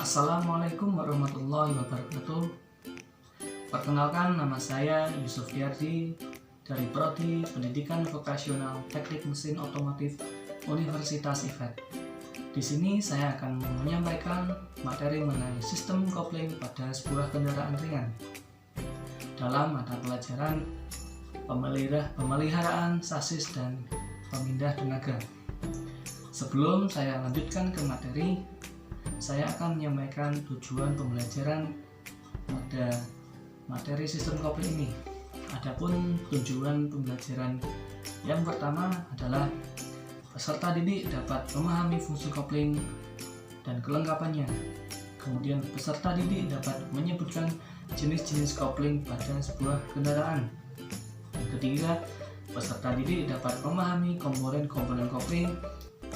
Assalamualaikum warahmatullahi wabarakatuh. Perkenalkan, nama saya Yusuf Yardi dari Prodi Pendidikan Vokasional Teknik Mesin Otomotif Universitas IFET. Di sini saya akan menyampaikan materi mengenai sistem kopling pada sebuah kendaraan ringan dalam mata pelajaran pemeliharaan sasis dan pemindah tenaga. Sebelum saya lanjutkan ke materi, saya akan menyampaikan tujuan pembelajaran pada materi sistem kopling ini. Adapun tujuan pembelajaran yang pertama adalah peserta didik dapat memahami fungsi kopling dan kelengkapannya. Kemudian peserta didik dapat menyebutkan jenis-jenis kopling pada sebuah kendaraan. Yang ketiga, peserta didik dapat memahami komponen-komponen kopling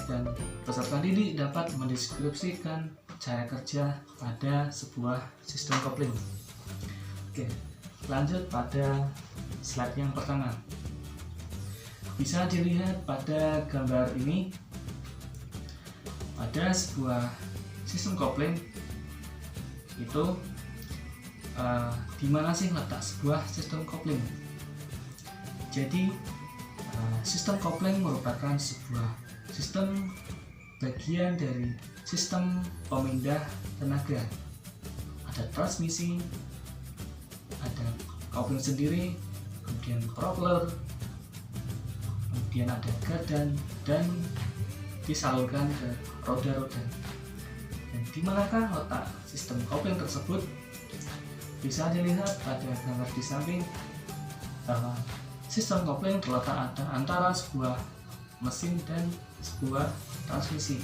dan peserta didik dapat mendeskripsikan cara kerja pada sebuah sistem kopling. Oke, lanjut pada slide yang pertama. Bisa dilihat pada gambar ini, pada sebuah sistem kopling itu di mana sih letak sebuah sistem kopling? Jadi sistem kopling merupakan sebuah sistem bagian dari sistem pemindah tenaga. Ada transmisi, ada kopling sendiri, kemudian propeller, kemudian ada gardan, dan disalurkan ke roda-roda. Dan di manakah letak sistem kopling tersebut? Bisa dilihat pada gambar di samping bahwa sistem kopling terletak antara sebuah mesin dan sebuah transmisi.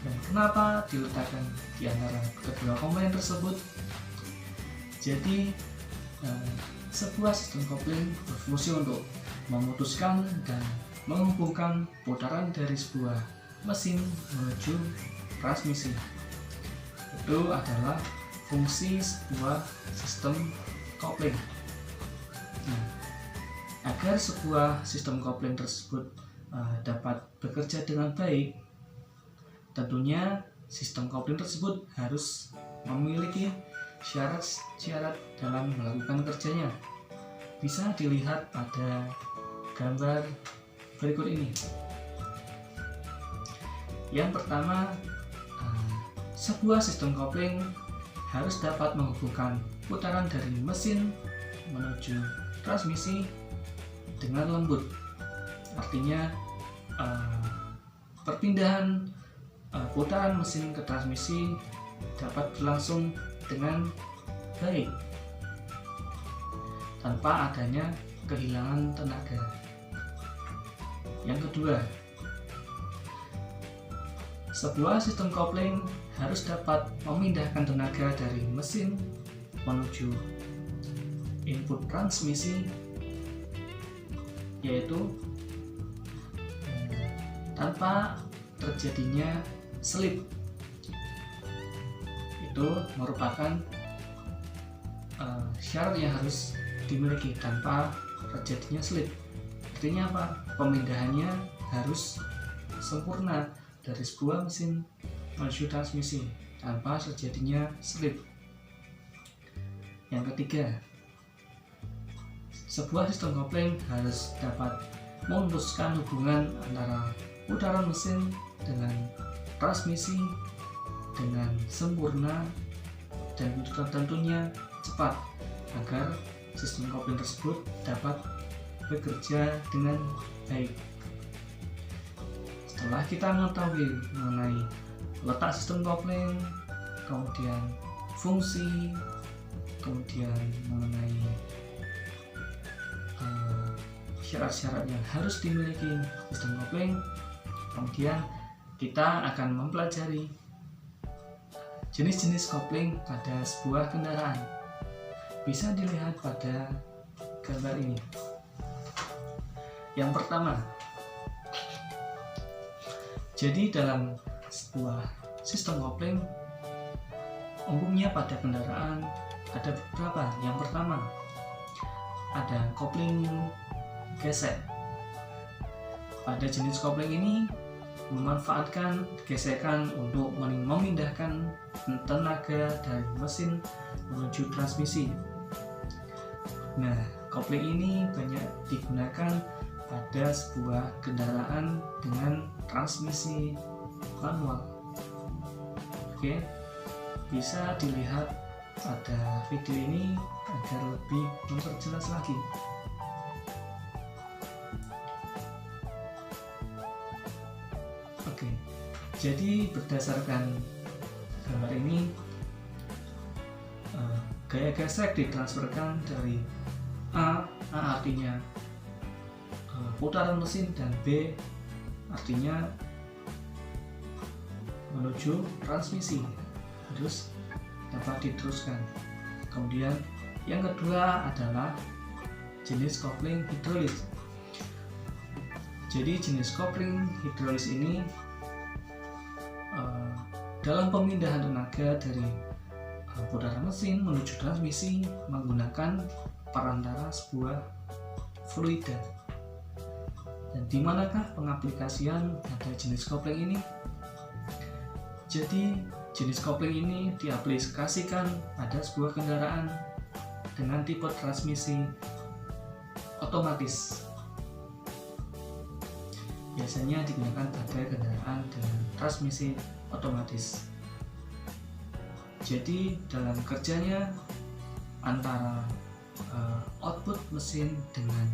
Dan kenapa diletakkan di antara kedua komponen tersebut? Jadi sebuah sistem kopling berfungsi untuk memutuskan dan menghubungkan putaran dari sebuah mesin menuju transmisi. Itu adalah fungsi sebuah sistem kopling. Agar sebuah sistem kopling tersebut dapat bekerja dengan baik, tentunya sistem kopling tersebut harus memiliki syarat-syarat dalam melakukan kerjanya. Bisa dilihat pada gambar berikut ini. Yang pertama, sebuah sistem kopling harus dapat menghubungkan putaran dari mesin menuju transmisi dengan lembut. Artinya perpindahan putaran mesin ke transmisi dapat berlangsung dengan baik tanpa adanya kehilangan tenaga. Yang kedua, sebuah sistem kopling harus dapat memindahkan tenaga dari mesin menuju input transmisi, yaitu tanpa terjadinya slip. Itu merupakan syarat yang harus dimiliki tanpa terjadinya slip. Artinya apa? Pemindahannya harus sempurna dari sebuah mesin menuju transmisi tanpa terjadinya slip. Yang ketiga, sebuah sistem kopling harus dapat memutuskan hubungan antara putaran mesin dengan transmisi dengan sempurna dan tentunya cepat agar sistem kopling tersebut dapat bekerja dengan baik. Setelah kita mengetahui mengenai letak sistem kopling, kemudian fungsi, kemudian mengenai syarat-syarat yang harus dimiliki sistem kopling, kemudian kita akan mempelajari jenis-jenis kopling pada sebuah kendaraan. Bisa dilihat pada gambar ini. Yang pertama, jadi dalam sebuah sistem kopling umumnya pada kendaraan ada beberapa. Yang pertama, ada kopling gesek. Pada jenis kopling ini memanfaatkan gesekan untuk memindahkan tenaga dari mesin menuju transmisi. Nah, kopling ini banyak digunakan pada sebuah kendaraan dengan transmisi manual. Oke, bisa dilihat pada video ini agar lebih memperjelas lagi. Oke, jadi berdasarkan gambar ini, gaya gesek ditransferkan dari A artinya putaran mesin, dan B artinya menuju transmisi, terus dapat diteruskan. Kemudian yang kedua adalah jenis kopling hidrolis. Jadi jenis kopling hidrolis ini dalam pemindahan tenaga dari putaran mesin menuju transmisi menggunakan perantara sebuah fluida. Dan di manakah pengaplikasian pada jenis kopling ini? Jadi jenis kopling ini diaplikasikan pada sebuah kendaraan dengan tipe transmisi otomatis. Biasanya digunakan pada kendaraan dengan transmisi otomatis. Jadi dalam kerjanya antara output mesin dengan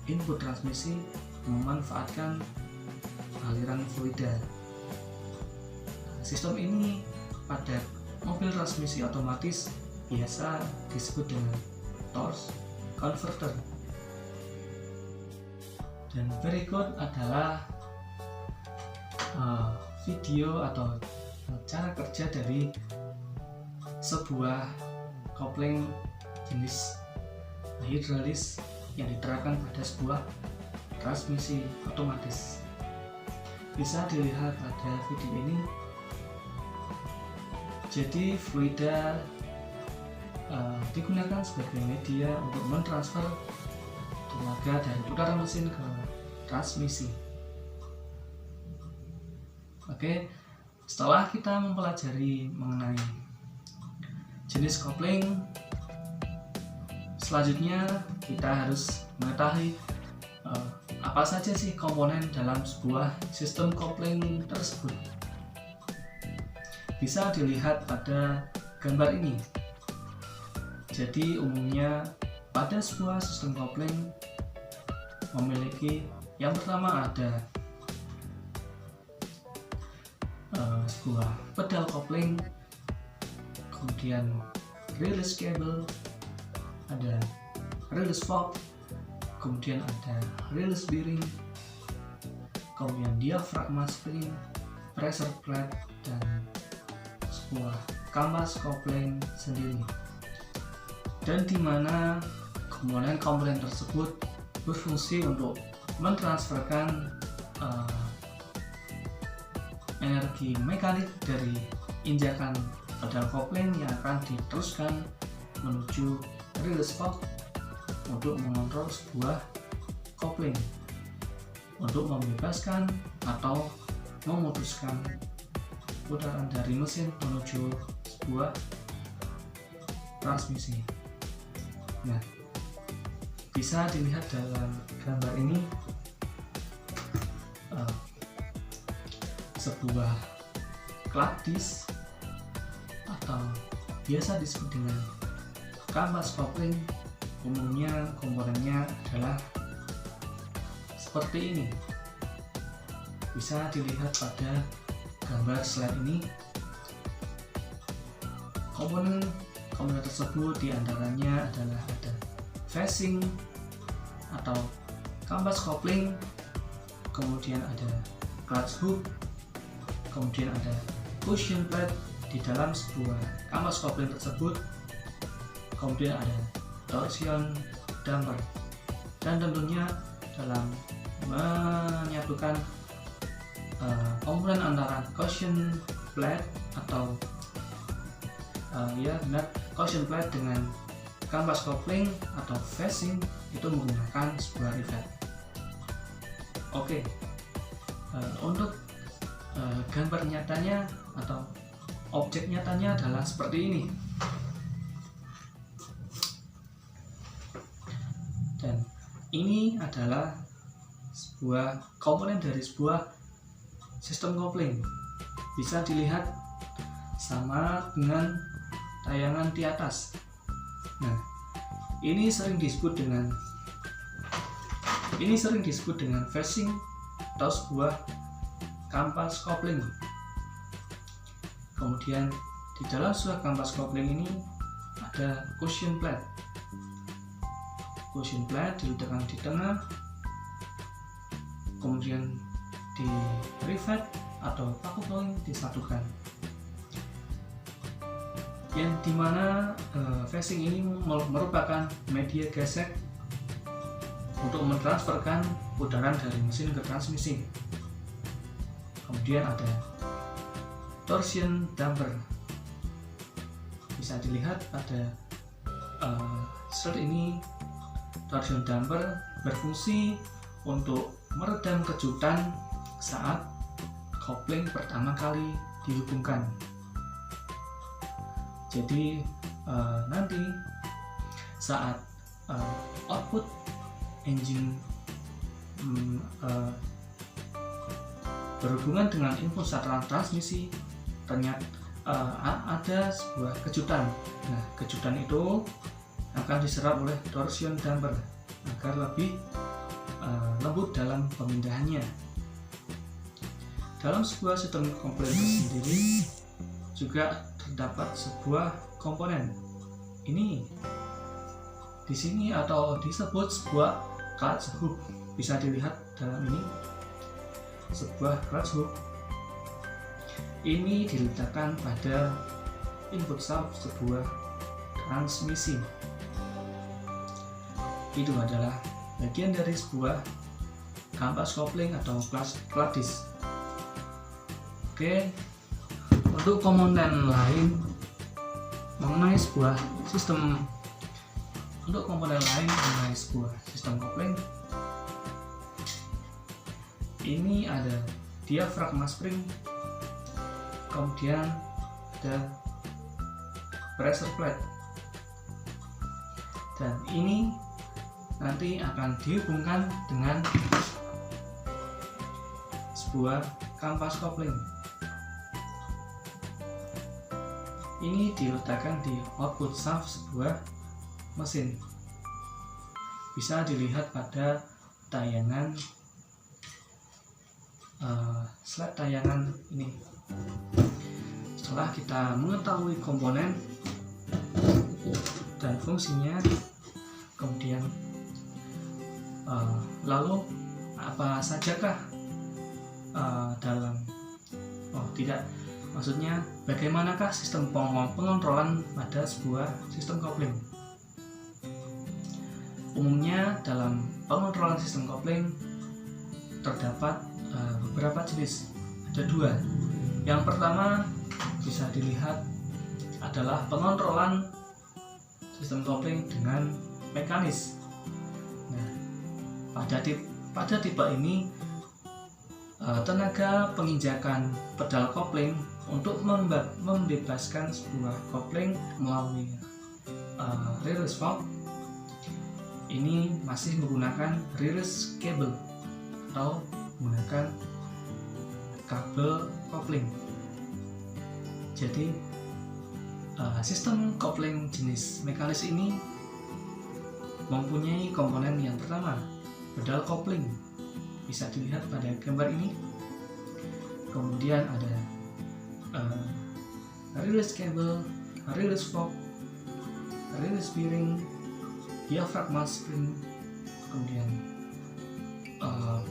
input transmisi memanfaatkan aliran fluida. Sistem ini pada mobil transmisi otomatis biasa disebut dengan torque converter. Dan berikut adalah video atau cara kerja dari sebuah kopling jenis hidrolis yang diterapkan pada sebuah transmisi otomatis. Bisa dilihat pada video ini. Jadi fluida digunakan sebagai media untuk mentransfer tenaga dari putaran mesin ke transmisi. Oke, setelah kita mempelajari mengenai jenis kopling, selanjutnya kita harus mengetahui apa saja sih komponen dalam sebuah sistem kopling tersebut. Bisa dilihat pada gambar ini. Jadi umumnya pada sebuah sistem kopling memiliki yang pertama ada sebuah pedal kopling, kemudian release cable, ada release valve, kemudian ada release bearing, kemudian diafragma spring, pressure plate, dan sebuah kampas kopling sendiri. Dan di mana komponen-komponen tersebut berfungsi untuk mentransferkan energi mekanik dari injakan pedal kopling yang akan diteruskan menuju release valve untuk mengontrol sebuah kopling, untuk membebaskan atau memutuskan putaran dari mesin menuju sebuah transmisi. Nah, bisa dilihat dalam gambar ini sebuah clutch disc atau biasa disebut dengan kampas kopling. Umumnya komponennya adalah seperti ini. Bisa dilihat pada gambar slide ini. Komponen tersebut diantaranya adalah ada facing atau kampas kopling, kemudian ada clutch hook, kemudian ada cushion plate di dalam sebuah kampas kopling tersebut, kemudian ada torsion damper, dan tentunya dalam menyatukan komponen antara cushion plate atau cushion plate dengan kampas kopling atau facing itu menggunakan sebuah rivet. Oke, untuk gambar nyatanya atau objek nyatanya adalah seperti ini. Dan ini adalah sebuah komponen dari sebuah sistem kopling. Bisa dilihat sama dengan tayangan di atas. Nah, ini sering disebut dengan phasing atau sebuah kampas kopling. Kemudian di dalam sebuah kampas kopling ini ada cushion plate. Cushion plate diletakkan di tengah, kemudian di rivet atau paku poling disatukan, yang dimana phasing ini merupakan media gesek untuk mentransferkan putaran dari mesin ke transmisi. Kemudian ada torsion damper. Bisa dilihat pada slide ini, torsion damper berfungsi untuk meredam kejutan saat kopling pertama kali dihubungkan. Jadi nanti saat output engine berhubungan dengan input saluran transmisi, ternyata ada sebuah kejutan. Nah, kejutan itu akan diserap oleh torsion damper agar lebih lembut dalam pemindahannya. Dalam sebuah sistem kopling tersendiri juga terdapat sebuah komponen. Ini di sini atau disebut sebuah clutch hook. Bisa dilihat dalam ini sebuah clutch hook. Ini diletakkan pada input shaft sebuah transmisi. Itu adalah bagian dari sebuah kampas kopling atau clutch disc. Oke, untuk komponen lain mengenai sebuah sistem kopling, ini ada diafragma spring, kemudian ada pressure plate, dan ini nanti akan dihubungkan dengan sebuah kampas kopling. Ini diletakkan di output shaft sebuah mesin. Bisa dilihat pada tayangan slide tayangan ini. Setelah kita mengetahui komponen dan fungsinya, kemudian lalu apa sajakah maksudnya bagaimanakah sistem pengontrolan pada sebuah sistem kopling? Umumnya dalam pengontrolan sistem kopling terdapat beberapa jenis. Ada dua. Yang pertama bisa dilihat adalah pengontrolan sistem kopling dengan mekanis. Nah, pada tipe ini tenaga penginjakan pedal kopling untuk membebaskan sebuah kopling melalui release valve ini masih menggunakan release cable atau menggunakan kabel kopling. Jadi sistem kopling jenis mekanis ini mempunyai komponen yang pertama, pedal kopling. Bisa dilihat pada gambar ini. Kemudian ada release cable, release valve, release bearing, diafragma spring, kemudian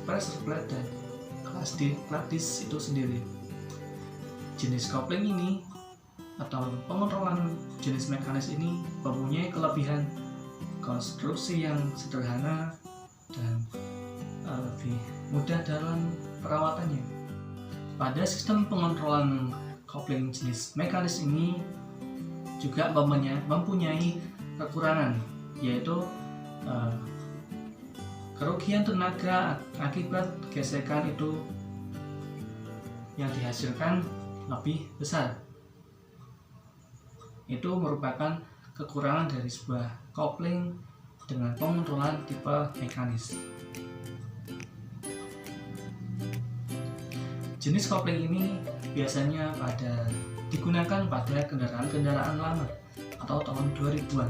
pressure plate dan clutch disc itu sendiri. Jenis kopling ini atau pengontrolan jenis mekanis ini mempunyai kelebihan konstruksi yang sederhana dan lebih mudah dalam perawatannya. Pada sistem pengontrolan kopling jenis mekanis ini juga mempunyai kekurangan, yaitu kerugian tenaga akibat gesekan itu yang dihasilkan lebih besar. itu merupakan kekurangan dari sebuah kopling dengan pengontrolan tipe mekanis. Jenis kopling ini biasanya digunakan pada kendaraan-kendaraan lama atau tahun 2000-an.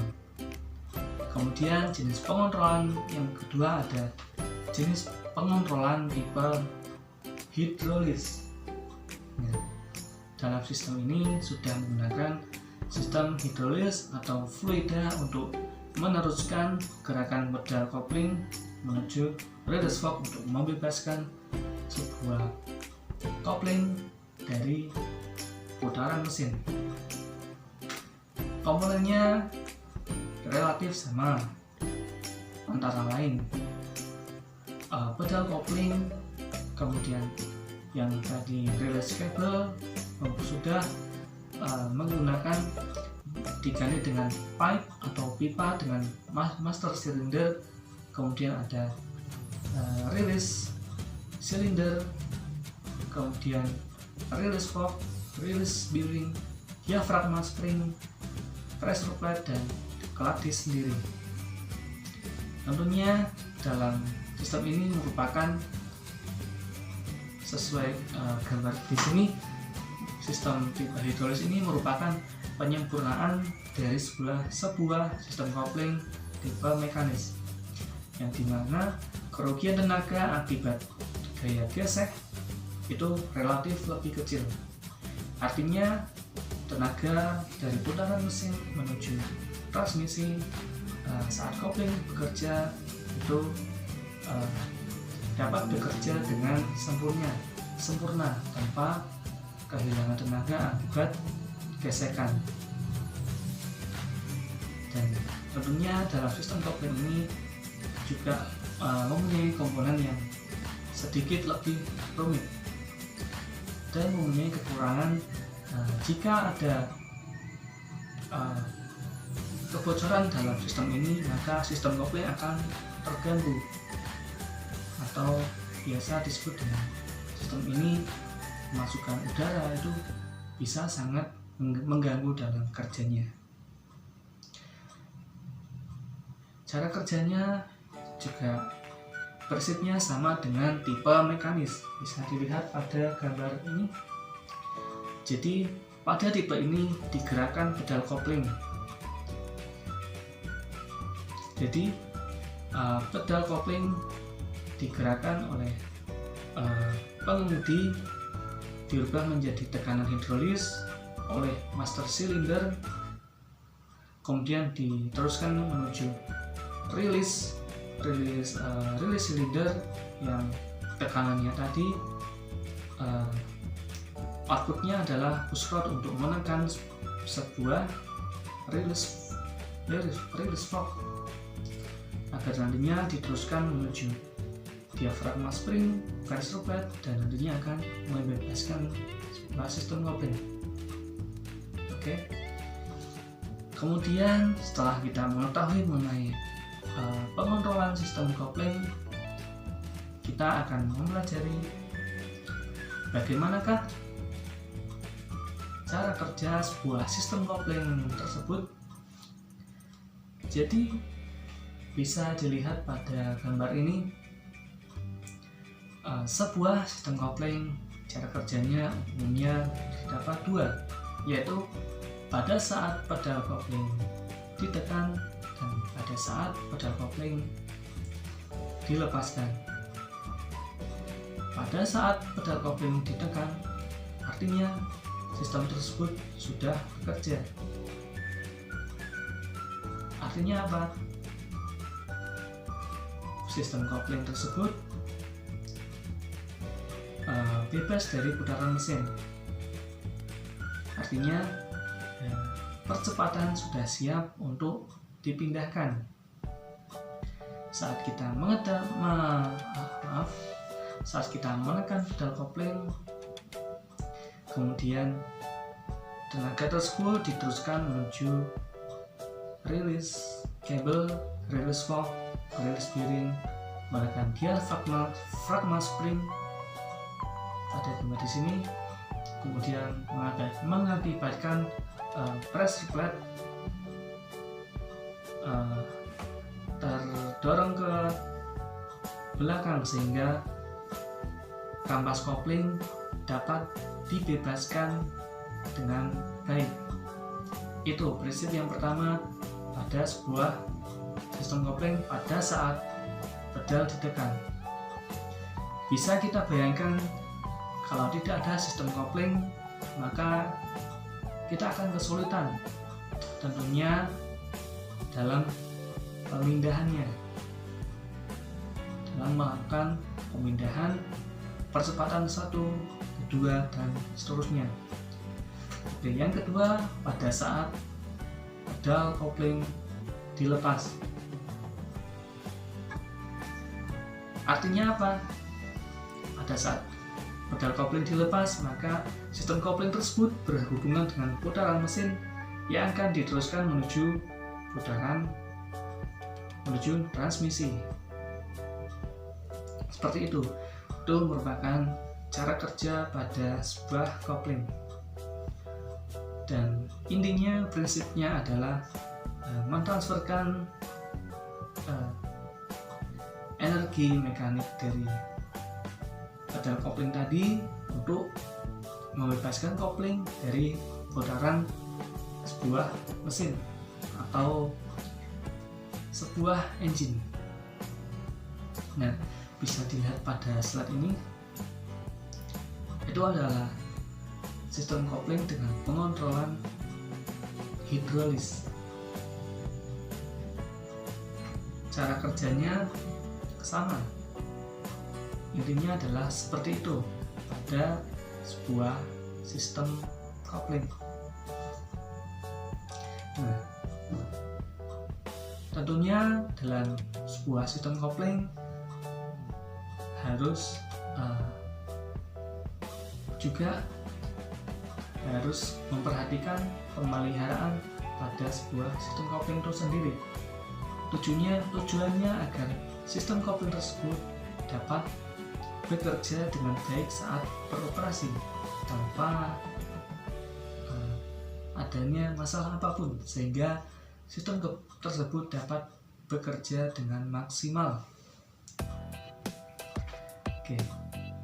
Kemudian jenis pengontrolan yang kedua ada jenis pengontrolan tipe hidrolis. Dalam sistem ini sudah menggunakan sistem hidrolis atau fluida untuk meneruskan gerakan pedal kopling menuju release fork untuk membebaskan sebuah kopling dari putaran mesin. Komponennya relatif sama, antara lain pedal kopling, kemudian yang tadi release cable sudah menggunakan diganti dengan pipe atau pipa dengan master cylinder, kemudian ada release cylinder, kemudian release fork, release bearing, diafragma spring, pressure plate, dan kelak disk sendiri. Tentunya dalam sistem ini merupakan sesuai gambar di sini, sistem tipe hidrolis ini merupakan penyempurnaan dari sebuah sistem kopling tipe mekanis, yang dimana kerugian tenaga akibat gaya gesek itu relatif lebih kecil. Artinya tenaga dari putaran mesin menuju transmisi saat kopling bekerja itu dapat bekerja dengan sempurna tanpa kehilangan tenaga akibat gesekan. Dan tentunya dalam sistem kopling ini juga mempunyai komponen yang sedikit lebih rumit dan mempunyai kekurangan. Jika ada kebocoran dalam sistem ini, maka sistem kopling akan terganggu, atau biasa disebut dengan sistem ini masukan udara itu bisa sangat mengganggu dalam kerjanya. Cara kerjanya juga prinsipnya sama dengan tipe mekanis, bisa dilihat pada gambar ini. Jadi pada tipe ini digerakkan pedal kopling. Jadi pedal kopling digerakkan oleh pengemudi, dirubah menjadi tekanan hidrolis oleh master cylinder, kemudian diteruskan menuju release cylinder yang tekanannya tadi outputnya adalah push rod untuk menekan sebuah release fork agar nantinya diteruskan menuju diafragma spring, pressure plate, dan nantinya akan membebaskan sistem kopling. Oke. Kemudian setelah kita mengetahui mengenai pengontrolan sistem kopling, kita akan mempelajari bagaimanakah cara kerja sebuah sistem kopling tersebut. Jadi bisa dilihat pada gambar ini, sebuah sistem kopling cara kerjanya umumnya terdapat dua, yaitu pada saat pedal kopling ditekan dan pada saat pedal kopling dilepaskan. Pada saat pedal kopling ditekan, artinya sistem tersebut sudah bekerja. Artinya apa? Sistem kopling tersebut bebas dari putaran mesin. Artinya percepatan sudah siap untuk dipindahkan. Saat kita saat kita menekan pedal kopling, kemudian tenaga tersebut diteruskan menuju release cable, release fork, release bearing, menekan diafragma spring pada gambar di sini, kemudian mengakibatkan press plate terdorong ke belakang sehingga kampas kopling dapat dibebaskan dengan baik. Itu prinsip yang pertama pada sebuah sistem kopling pada saat pedal ditekan. Bisa kita bayangkan kalau tidak ada sistem kopling, maka kita akan kesulitan tentunya dalam pemindahannya, dalam melakukan pemindahan percepatan 1, 2, dan seterusnya. Oke, yang kedua, pada saat pedal kopling dilepas. Artinya apa? Pada saat pedal kopling dilepas, maka sistem kopling tersebut berhubungan dengan putaran mesin yang akan diteruskan menuju transmisi. Seperti itu. Itu merupakan cara kerja pada sebuah kopling. Dan intinya prinsipnya adalah mentransferkan energi mekanik dari pedal kopling tadi untuk membebaskan kopling dari putaran sebuah mesin atau sebuah engine. Nah, bisa dilihat pada slide ini, itu adalah sistem kopling dengan pengontrolan hidrolis. Cara kerjanya sama, intinya adalah seperti itu pada sebuah sistem kopling. Nah, tentunya dalam sebuah sistem kopling harus juga harus memperhatikan pemeliharaan pada sebuah sistem kopling itu sendiri. Tujuannya agar sistem kopling tersebut dapat bekerja dengan baik saat beroperasi tanpa adanya masalah apapun, sehingga sistem tersebut dapat bekerja dengan maksimal. Oke,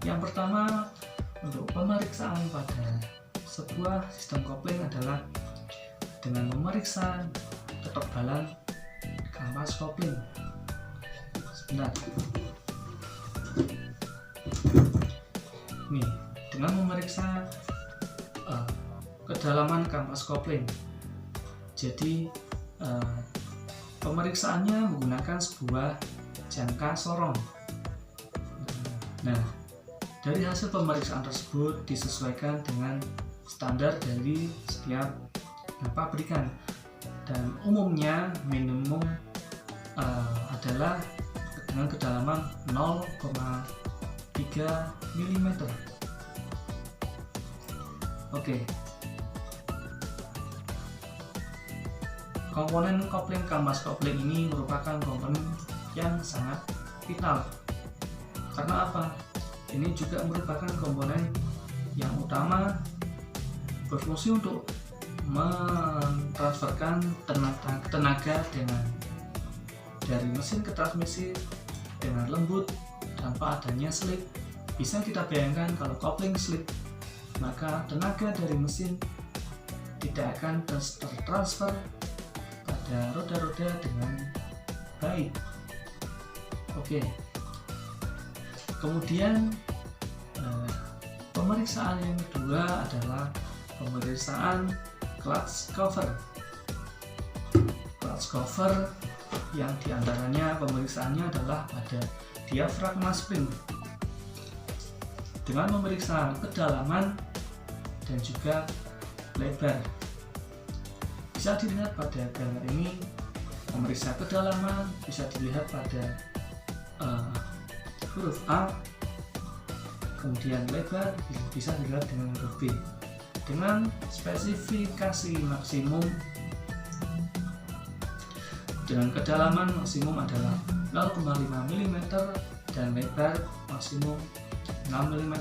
yang pertama untuk pemeriksaan pada sebuah sistem kopling adalah dengan memeriksa ketebalan kampas kopling. Sebentar. Nih, dengan memeriksa kedalaman kampas kopling. Jadi pemeriksaannya menggunakan sebuah jangka sorong. Nah, dari hasil pemeriksaan tersebut disesuaikan dengan standar dari setiap pabrikan, dan umumnya minimum adalah dengan kedalaman 0,3 mm. Oke. Komponen kopling kampas kopling ini merupakan komponen yang sangat vital. Karena apa? Ini juga merupakan komponen yang utama berfungsi untuk mentransferkan tenaga dari mesin ke transmisi dengan lembut tanpa adanya slip. Bisa kita bayangkan kalau kopling slip, maka tenaga dari mesin tidak akan tertransfer pada roda-roda dengan baik. Oke. Kemudian pemeriksaan yang kedua adalah pemeriksaan clutch cover. Clutch cover yang diantaranya pemeriksaannya adalah pada diafragma spring dengan memeriksa kedalaman dan juga lebar. Bisa dilihat pada gambar ini, memeriksa kedalaman bisa dilihat pada huruf A, kemudian lebar bisa dilihat dengan huruf B. Dengan spesifikasi maksimum dengan kedalaman maksimum adalah 0,5 mm dan lebar maksimum 6 mm.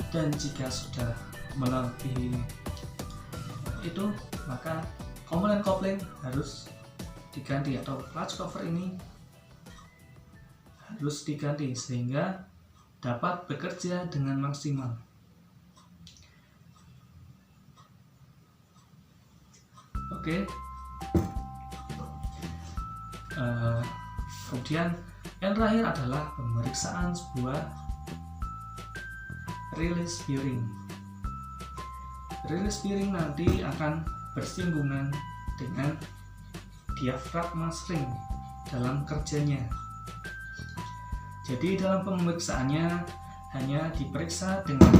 Dan jika sudah melebihi itu, maka komponen kopling harus diganti atau clutch cover ini harus diganti sehingga dapat bekerja dengan maksimal. Oke. Kemudian yang terakhir adalah pemeriksaan sebuah release bearing. Release bearing nanti akan bersinggungan dengan diafragma spring dalam kerjanya. Jadi dalam pemeriksaannya hanya diperiksa dengan,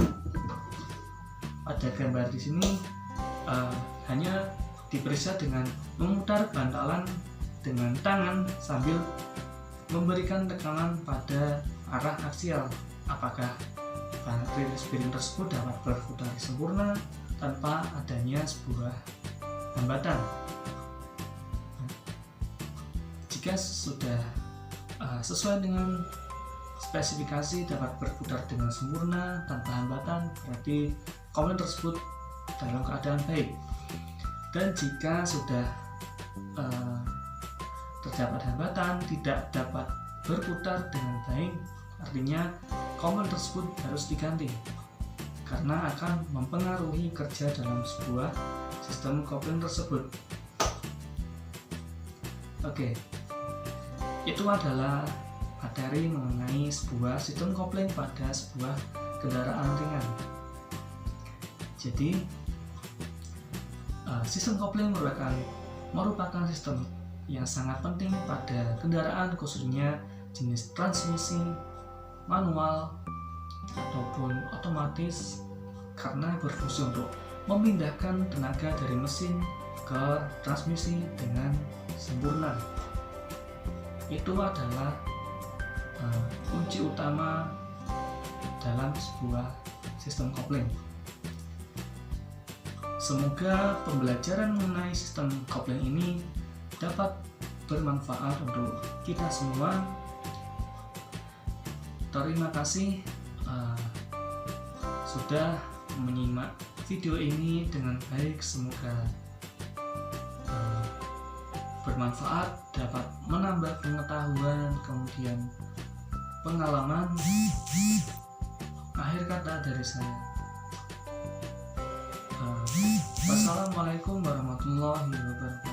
pada gambar di sini hanya diperiksa dengan memutar bantalan dengan tangan sambil memberikan tekanan pada arah aksial, apakah release bearing tersebut dapat berputar sempurna tanpa adanya sebuah hambatan. Jika sudah sesuai dengan spesifikasi dapat berputar dengan sempurna tanpa hambatan, berarti komponen tersebut dalam keadaan baik. Dan jika sudah terdapat hambatan, tidak dapat berputar dengan baik, artinya komponen tersebut harus diganti karena akan mempengaruhi kerja dalam sebuah sistem kopling tersebut. Oke, itu adalah materi mengenai sebuah sistem kopling pada sebuah kendaraan ringan. Jadi sistem kopling merupakan sistem yang sangat penting pada kendaraan, khususnya jenis transmisi manual ataupun otomatis, karena berfungsi untuk memindahkan tenaga dari mesin ke transmisi dengan sempurna. Itu adalah kunci utama dalam sebuah sistem kopling. Semoga pembelajaran mengenai sistem kopling ini dapat bermanfaat untuk kita semua. Terima kasih sudah menyimak video ini dengan baik. Semoga bermanfaat, dapat menambah pengetahuan, kemudian pengalaman. Akhir kata dari saya, wassalamualaikum warahmatullahi wabarakatuh.